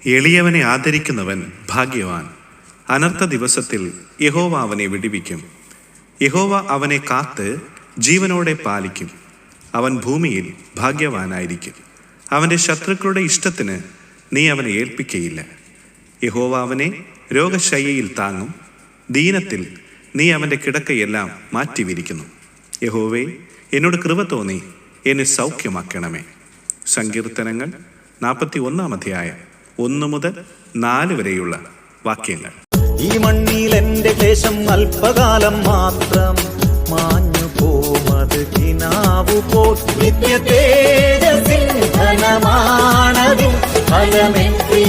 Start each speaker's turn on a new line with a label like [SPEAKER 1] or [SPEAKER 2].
[SPEAKER 1] എളിയവനെ ആദരിക്കുന്നവൻ ഭാഗ്യവാൻ. അനർത്ഥ ദിവസത്തിൽ യഹോവ അവനെ വിടുവിക്കും. യഹോവ അവനെ കാത്ത് ജീവനോടെ പാലിക്കും. അവൻ ഭൂമിയിൽ ഭാഗ്യവാനായിരിക്കും. അവൻ്റെ ശത്രുക്കളുടെ ഇഷ്ടത്തിന് നീ അവനെ ഏൽപ്പിക്കയില്ല. യഹോവ അവനെ രോഗശയ്യയിൽ താങ്ങും. ദീനത്തിൽ നീ അവൻ്റെ കിടക്കയെല്ലാം മാറ്റിവിരിക്കുന്നു. യഹോവേ, എന്നോട് കൃപ തോന്നി എന്നെ സൗഖ്യമാക്കണമേ. സങ്കീർത്തനങ്ങൾ 41 അധ്യായം 1 മുതൽ 4 വരെയുള്ള വാക്യങ്ങൾ.
[SPEAKER 2] ഈ മണ്ണിൽ എന്റെ ക്ലേശം അല്പകാലം മാത്രം, മാഞ്ഞു പോമത് കിനാവു പോൽ. നിത്യ തേജസ്സിൻ ധനമാണതിൻ ഫലമെത്തി